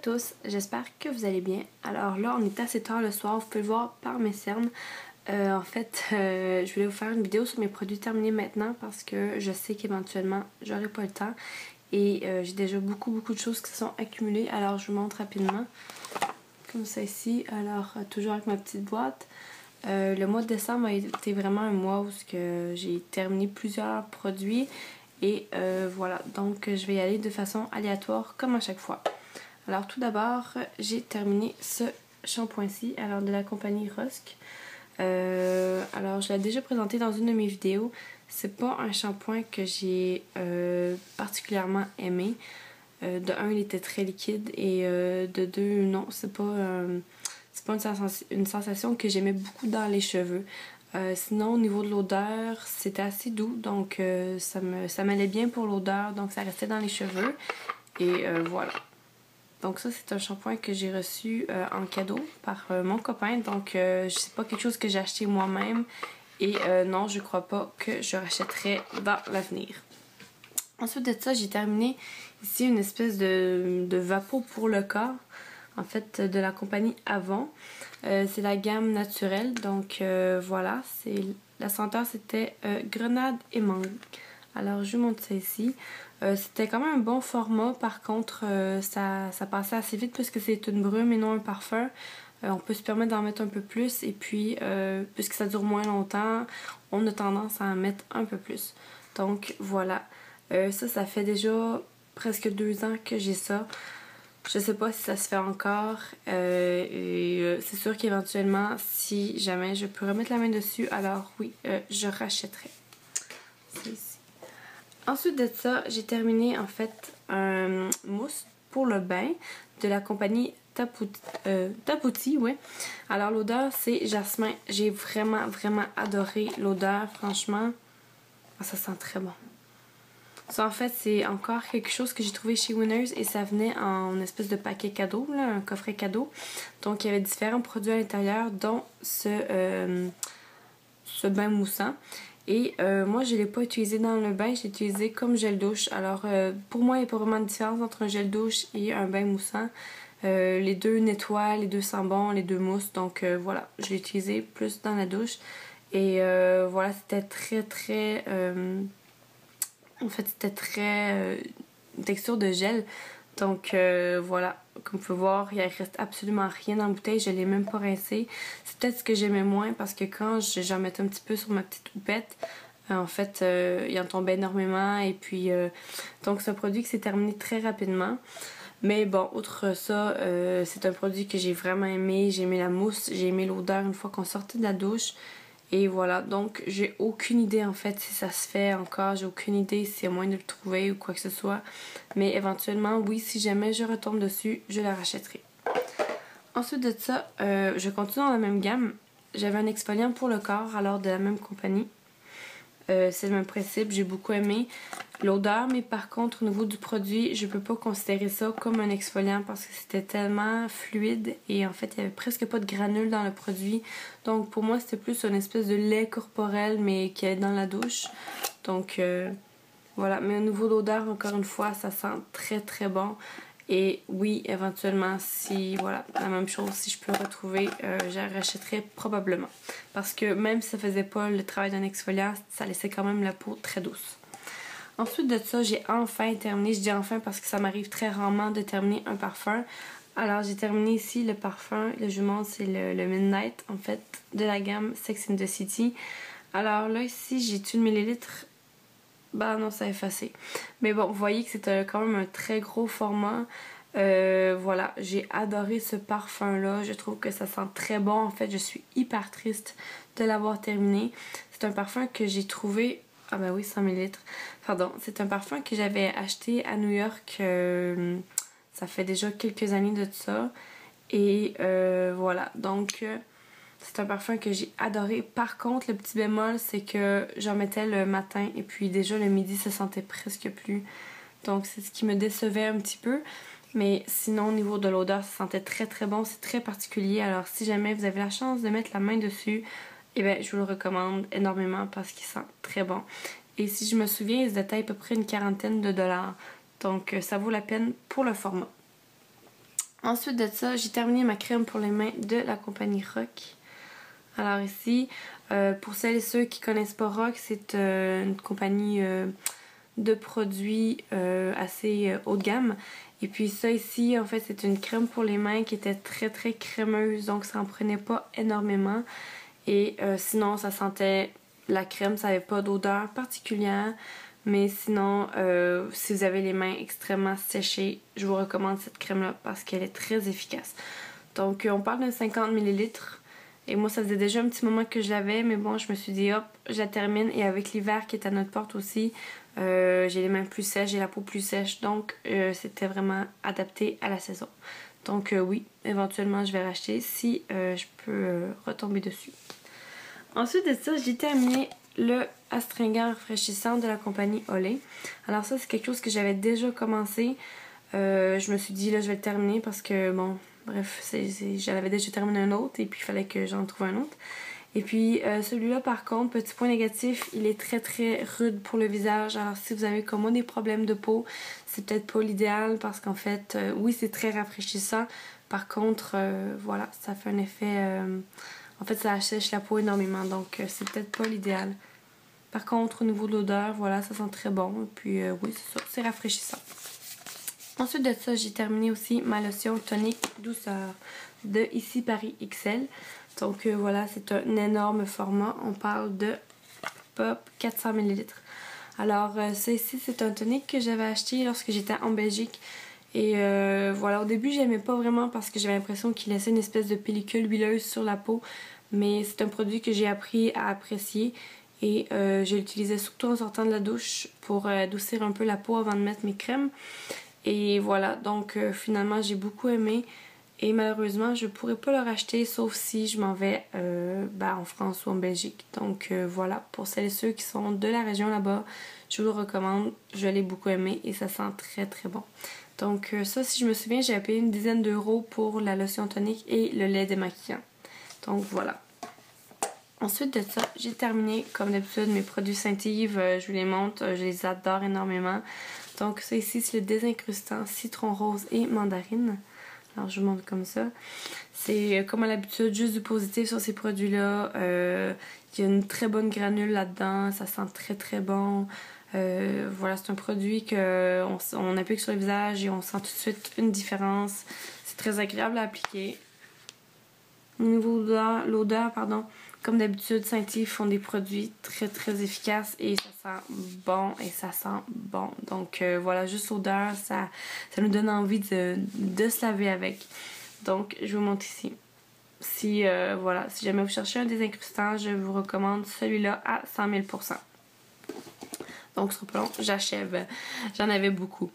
tous, j'espère que vous allez bien. Alors là, on est assez tard le soir, vous pouvez le voir par mes cernes. En fait, je voulais vous faire une vidéo sur mes produits terminés maintenant parce que je sais qu'éventuellement, j'aurai pas le temps. Et j'ai déjà beaucoup de choses qui se sont accumulées. Alors, je vous montre rapidement. Comme ça ici. Alors, toujours avec ma petite boîte. Le mois de décembre a été vraiment un mois où j'ai terminé plusieurs produits. Et voilà, donc je vais y aller de façon aléatoire comme à chaque fois. Alors tout d'abord, j'ai terminé ce shampoing-ci, alors de la compagnie Rusk. Alors je l'ai déjà présenté dans une de mes vidéos. C'est pas un shampoing que j'ai particulièrement aimé. De un, il était très liquide et de deux, non, c'est pas une sensation que j'aimais beaucoup dans les cheveux. Sinon, au niveau de l'odeur, c'était assez doux, donc ça m'allait bien pour l'odeur, donc ça restait dans les cheveux. Et voilà. Donc ça, c'est un shampoing que j'ai reçu en cadeau par mon copain. Donc c'est pas quelque chose que j'ai acheté moi-même. Et non, je crois pas que je rachèterai dans l'avenir. Ensuite de ça, j'ai terminé ici une espèce de vapeau pour le corps. En fait, de la compagnie Avon. C'est la gamme naturelle. Donc voilà, la senteur c'était grenade et mangue. Alors je vous montre ça ici. C'était quand même un bon format. Par contre, ça passait assez vite puisque c'est une brume et non un parfum. On peut se permettre d'en mettre un peu plus. Et puis, puisque ça dure moins longtemps, on a tendance à en mettre un peu plus. Donc voilà. Ça fait déjà presque 2 ans que j'ai ça. Je sais pas si ça se fait encore. C'est sûr qu'éventuellement, si jamais je peux remettre la main dessus, alors oui, je rachèterai. C'est ici. Ensuite de ça, j'ai terminé en fait un mousse pour le bain de la compagnie Tapouti, ouais. Alors l'odeur c'est jasmin. J'ai vraiment adoré l'odeur, franchement. Oh, ça sent très bon. Ça en fait c'est encore quelque chose que j'ai trouvé chez Winners et ça venait en espèce de paquet cadeau, là, un coffret cadeau. Donc il y avait différents produits à l'intérieur dont ce bain moussant. Et moi, je ne l'ai pas utilisé dans le bain, je l'ai utilisé comme gel douche. Alors, pour moi, il n'y a pas vraiment de différence entre un gel douche et un bain moussant. Les deux nettoient, les deux sentent bon, les deux moussent. Donc, voilà, je l'ai utilisé plus dans la douche. Et voilà, c'était très... en fait, c'était très... texture de gel. Donc voilà, comme vous pouvez voir, il ne reste absolument rien dans la bouteille, je ne l'ai même pas rincé. C'est peut-être ce que j'aimais moins parce que quand j'en mettais un petit peu sur ma petite houppette, en fait, il en tombait énormément. Et puis, donc c'est un produit qui s'est terminé très rapidement. Mais bon, outre ça, c'est un produit que j'ai vraiment aimé. J'ai aimé la mousse, j'ai aimé l'odeur une fois qu'on sortait de la douche. Et voilà, donc j'ai aucune idée en fait si ça se fait encore, j'ai aucune idée s'il y a moyen de le trouver ou quoi que ce soit. Mais éventuellement, oui, si jamais je retombe dessus, je la rachèterai. Ensuite de ça, je continue dans la même gamme. J'avais un exfoliant pour le corps, alors de la même compagnie. C'est le même principe, j'ai beaucoup aimé l'odeur, mais par contre au niveau du produit, je peux pas considérer ça comme un exfoliant parce que c'était tellement fluide et en fait il y avait presque pas de granules dans le produit. Donc pour moi c'était plus une espèce de lait corporel mais qui est dans la douche. Donc voilà, mais au niveau de l'odeur, encore une fois, ça sent très bon. Et oui, éventuellement, si, voilà, la même chose, si je peux le retrouver, je rachèterai probablement. Parce que même si ça faisait pas le travail d'un exfoliant, ça laissait quand même la peau très douce. Ensuite de ça, j'ai enfin terminé. Je dis enfin parce que ça m'arrive très rarement de terminer un parfum. Alors, j'ai terminé ici le parfum. Le jument, c'est le Midnight, en fait, de la gamme Sex and the City. Alors là, ici, j'ai 1 millilitre. Bah non, ça a effacé. Mais bon, vous voyez que c'est quand même un très gros format. Voilà, j'ai adoré ce parfum-là. Je trouve que ça sent très bon. En fait, je suis hyper triste de l'avoir terminé. C'est un parfum que j'ai trouvé... Ah bah oui, 100 ml. Pardon, c'est un parfum que j'avais acheté à New York. Ça fait déjà quelques années de ça. Et voilà, donc... c'est un parfum que j'ai adoré. Par contre, le petit bémol, c'est que j'en mettais le matin et puis déjà le midi, ça sentait presque plus. Donc, c'est ce qui me décevait un petit peu. Mais sinon, au niveau de l'odeur, ça sentait très bon. C'est très particulier. Alors, si jamais vous avez la chance de mettre la main dessus, eh bien, je vous le recommande énormément parce qu'il sent très bon. Et si je me souviens, il se détaille à peu près une quarantaine de $. Donc, ça vaut la peine pour le format. Ensuite de ça, j'ai terminé ma crème pour les mains de la compagnie Rock. Alors ici, pour celles et ceux qui connaissent pas Rock, c'est une compagnie de produits assez haut de gamme. Et puis ça ici, en fait, c'est une crème pour les mains qui était très très crémeuse, donc ça en prenait pas énormément. Et sinon, ça sentait la crème, ça n'avait pas d'odeur particulière. Mais sinon, si vous avez les mains extrêmement séchées, je vous recommande cette crème-là parce qu'elle est très efficace. Donc, on parle de 50 ml. Et moi, ça faisait déjà un petit moment que je l'avais, mais bon, je me suis dit, hop, je la termine. Et avec l'hiver qui est à notre porte aussi, j'ai les mains plus sèches, j'ai la peau plus sèche. Donc, c'était vraiment adapté à la saison. Donc, oui, éventuellement, je vais racheter si je peux retomber dessus. Ensuite de ça, j'ai terminé le astringent rafraîchissant de la compagnie Olay. Alors ça, c'est quelque chose que j'avais déjà commencé. Je me suis dit, là, je vais le terminer parce que, bon, bref, j'en avais déjà terminé un autre et puis il fallait que j'en trouve un autre. Et puis celui-là, par contre, petit point négatif, il est très très rude pour le visage. Alors si vous avez comme moi des problèmes de peau, c'est peut-être pas l'idéal parce qu'en fait, oui, c'est très rafraîchissant. Par contre, voilà, ça fait un effet... en fait, ça assèche la peau énormément, donc c'est peut-être pas l'idéal. Par contre, au niveau de l'odeur, voilà, ça sent très bon. Et puis, oui, c'est ça, c'est rafraîchissant. Ensuite de ça, j'ai terminé aussi ma lotion tonique douceur de Ici Paris XL. Donc, voilà, c'est un énorme format. On parle de Pop 400 ml. Alors, ça ici, c'est un tonique que j'avais acheté lorsque j'étais en Belgique. Et voilà, au début, j'aimais pas vraiment parce que j'avais l'impression qu'il laissait une espèce de pellicule huileuse sur la peau. Mais c'est un produit que j'ai appris à apprécier. Et je l'utilisais surtout en sortant de la douche pour adoucir un peu la peau avant de mettre mes crèmes. Et voilà, donc finalement, j'ai beaucoup aimé. Et malheureusement, je pourrais pas le racheter sauf si je m'en vais en France ou en Belgique. Donc voilà, pour celles et ceux qui sont de la région là-bas, je vous le recommande. Je l'ai beaucoup aimé et ça sent très très bon. Donc ça, si je me souviens, j'ai payé une dizaine d'euros pour la lotion tonique et le lait démaquillant. Donc voilà. Ensuite de ça, j'ai terminé comme d'habitude mes produits Saint-Yves. Je vous les montre, je les adore énormément. Donc ça ici, c'est le désincrustant citron rose et mandarine. Alors je vous montre comme ça. C'est comme à l'habitude juste du positif sur ces produits-là. Il y a une très bonne granule là-dedans, ça sent très très bon. Voilà, c'est un produit qu'on applique sur le visage et on sent tout de suite une différence. C'est très agréable à appliquer. Au niveau de l'odeur, comme d'habitude, Saint-Yves font des produits très très efficaces et ça sent bon et ça sent bon. Donc voilà, juste l'odeur, ça nous donne envie de se laver avec. Donc je vous montre ici. Si jamais vous cherchez un désincrustant, je vous recommande celui-là à 100 000 %. Donc ce sera pas long, j'achève. J'en avais beaucoup.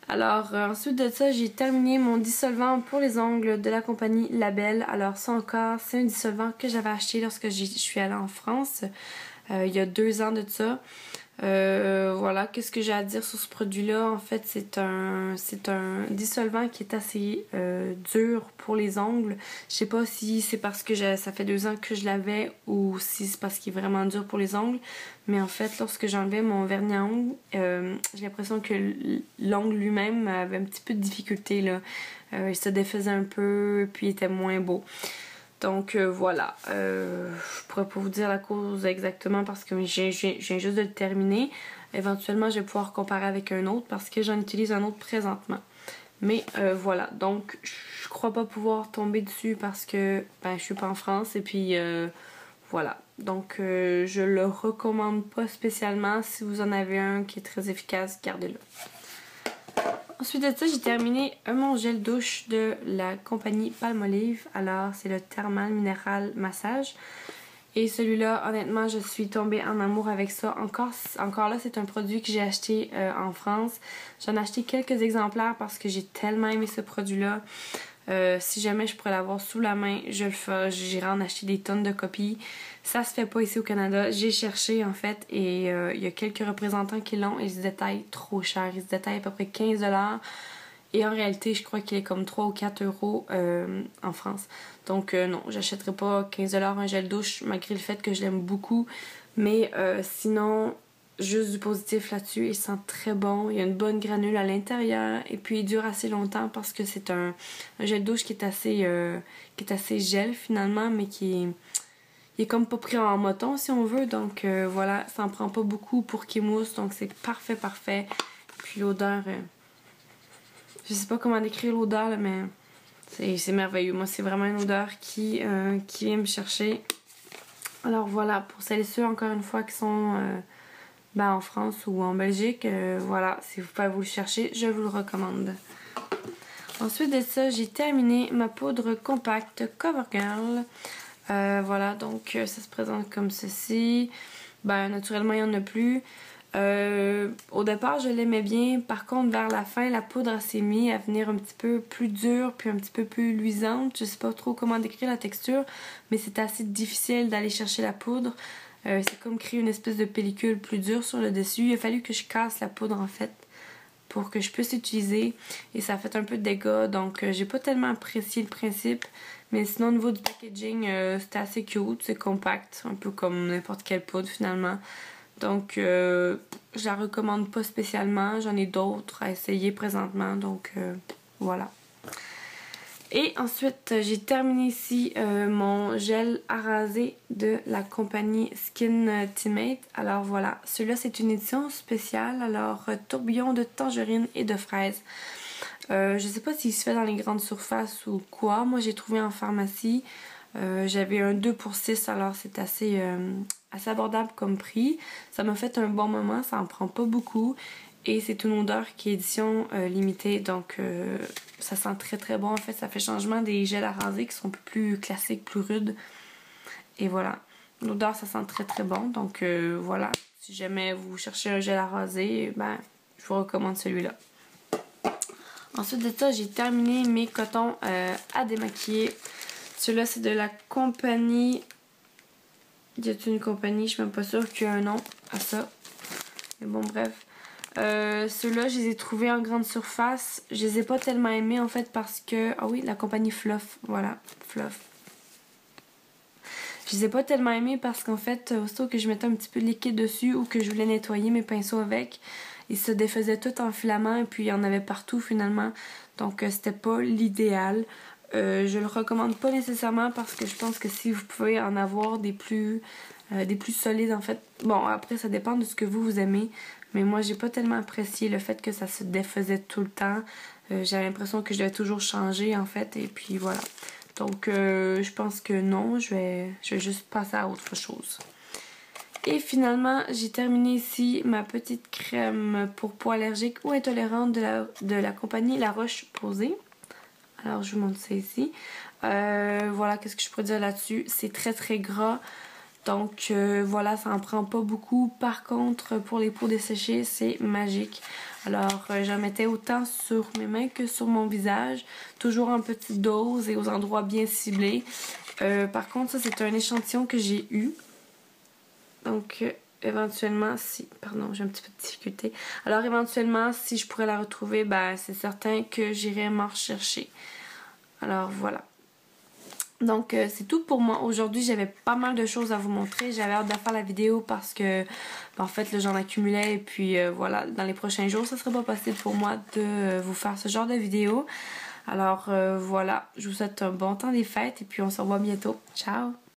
Alors ensuite de ça, j'ai terminé mon dissolvant pour les ongles de la compagnie Label. Alors ça encore, c'est un dissolvant que j'avais acheté lorsque je suis allée en France il y a 2 ans de ça. Voilà, qu'est-ce que j'ai à dire sur ce produit-là? En fait, c'est un dissolvant qui est assez dur pour les ongles. Je sais pas si c'est parce que ça fait 2 ans que je l'avais ou si c'est parce qu'il est vraiment dur pour les ongles. Mais en fait, lorsque j'enlevais mon vernis à ongles, j'ai l'impression que l'ongle lui-même avait un petit peu de difficulté, là. Il se défaisait un peu, puis il était moins beau. Donc voilà, je pourrais pas vous dire la cause exactement parce que je viens juste de le terminer. Éventuellement, je vais pouvoir comparer avec un autre parce que j'en utilise un autre présentement. Mais voilà, donc je crois pas pouvoir tomber dessus parce que je suis pas en France et puis voilà. Donc je le recommande pas spécialement. Si vous en avez un qui est très efficace, gardez-le. Ensuite de ça, j'ai terminé mon gel douche de la compagnie Palmolive. Alors, c'est le Thermal Mineral Massage. Et celui-là, honnêtement, je suis tombée en amour avec ça. Encore là, c'est un produit que j'ai acheté en France. J'en ai acheté quelques exemplaires parce que j'ai tellement aimé ce produit-là. Si jamais je pourrais l'avoir sous la main, je le ferai. J'irai en acheter des tonnes de copies. Ça se fait pas ici au Canada. J'ai cherché en fait et il y a quelques représentants qui l'ont et ils se détaillent trop cher. Ils se détaillent à peu près 15 $. Et en réalité, je crois qu'il est comme 3 ou 4 euros en France. Donc non, j'achèterai pas 15 $ un gel douche malgré le fait que je l'aime beaucoup. Mais sinon, juste du positif là-dessus. Il sent très bon. Il y a une bonne granule à l'intérieur. Et puis il dure assez longtemps parce que c'est un gel douche qui est assez gel finalement, mais il est comme pas pris en moton si on veut. Donc voilà, ça en prend pas beaucoup pour qu'il mousse. Donc c'est parfait, parfait. Puis l'odeur, je sais pas comment décrire l'odeur là, mais c'est merveilleux. Moi, c'est vraiment une odeur qui vient me chercher. Alors voilà, pour celles et ceux, encore une fois, qui sont en France ou en Belgique, voilà, si vous pouvez vous le chercher, je vous le recommande. Ensuite de ça, j'ai terminé ma poudre compacte CoverGirl. Voilà, donc ça se présente comme ceci. Naturellement, il n'y en a plus. Au départ, je l'aimais bien. Par contre, vers la fin, la poudre s'est mise à venir un petit peu plus dure puis un petit peu plus luisante. Je sais pas trop comment décrire la texture, mais c'est assez difficile d'aller chercher la poudre. C'est comme créer une espèce de pellicule plus dure sur le dessus. Il a fallu que je casse la poudre en fait pour que je puisse l'utiliser et ça a fait un peu de dégâts, donc j'ai pas tellement apprécié le principe, mais sinon au niveau du packaging c'était assez cute, c'est compact, un peu comme n'importe quelle poudre finalement, donc je la recommande pas spécialement, j'en ai d'autres à essayer présentement, donc voilà. Et ensuite, j'ai terminé ici mon gel à raser de la compagnie Skintimate. Alors voilà, celui-là c'est une édition spéciale. Alors, tourbillon de tangerine et de fraise. Je sais pas s'il se fait dans les grandes surfaces ou quoi. Moi, j'ai trouvé en pharmacie. J'avais un 2 pour 6, alors c'est assez abordable comme prix. Ça m'a fait un bon moment, ça en prend pas beaucoup. Et c'est une odeur qui est édition limitée, donc ça sent très très bon. En fait, ça fait changement des gels à raser qui sont un peu plus classiques, plus rudes. Et voilà, l'odeur ça sent très très bon. Donc voilà, si jamais vous cherchez un gel à raser, je vous recommande celui-là. Ensuite de ça, j'ai terminé mes cotons à démaquiller. Celui-là, c'est de la compagnie... Y a-t-il une compagnie? Je suis même pas sûre qu'il y a un nom à ça. Mais bon, bref. Ceux-là, je les ai trouvés en grande surface. Je les ai pas tellement aimés en fait parce que... Ah oui, la compagnie Fluff. Voilà, Fluff. Je les ai pas tellement aimés parce qu'en fait, aussitôt que je mettais un petit peu de liquide dessus ou que je voulais nettoyer mes pinceaux avec, ils se défaisaient tout en filaments et puis il y en avait partout finalement. Donc c'était pas l'idéal. Je le recommande pas nécessairement parce que je pense que si vous pouvez en avoir des plus solides en fait. Bon, après ça dépend de ce que vous aimez. Mais moi, j'ai pas tellement apprécié le fait que ça se défaisait tout le temps. J'avais l'impression que je devais toujours changer, en fait. Et puis, voilà. Donc, je pense que non. Je vais juste passer à autre chose. Et finalement, j'ai terminé ici ma petite crème pour peau allergique ou intolérante de la compagnie La Roche-Posay. Alors, je vous montre ça ici. Voilà, qu'est-ce que je pourrais dire là-dessus. C'est très, très gras. Donc voilà, ça en prend pas beaucoup. Par contre, pour les peaux desséchées, c'est magique. Alors, j'en mettais autant sur mes mains que sur mon visage. Toujours en petite dose et aux endroits bien ciblés. Par contre, ça, c'est un échantillon que j'ai eu. Donc, éventuellement, si... Pardon, j'ai un petit peu de difficulté. Alors, éventuellement, si je pourrais la retrouver, c'est certain que j'irai m'en rechercher. Alors, voilà. Donc c'est tout pour moi. Aujourd'hui, j'avais pas mal de choses à vous montrer. J'avais hâte de faire la vidéo parce que en fait, j'en accumulais et puis voilà, dans les prochains jours, ça serait pas possible pour moi de vous faire ce genre de vidéo. Alors voilà, je vous souhaite un bon temps des fêtes et puis on se revoit bientôt. Ciao!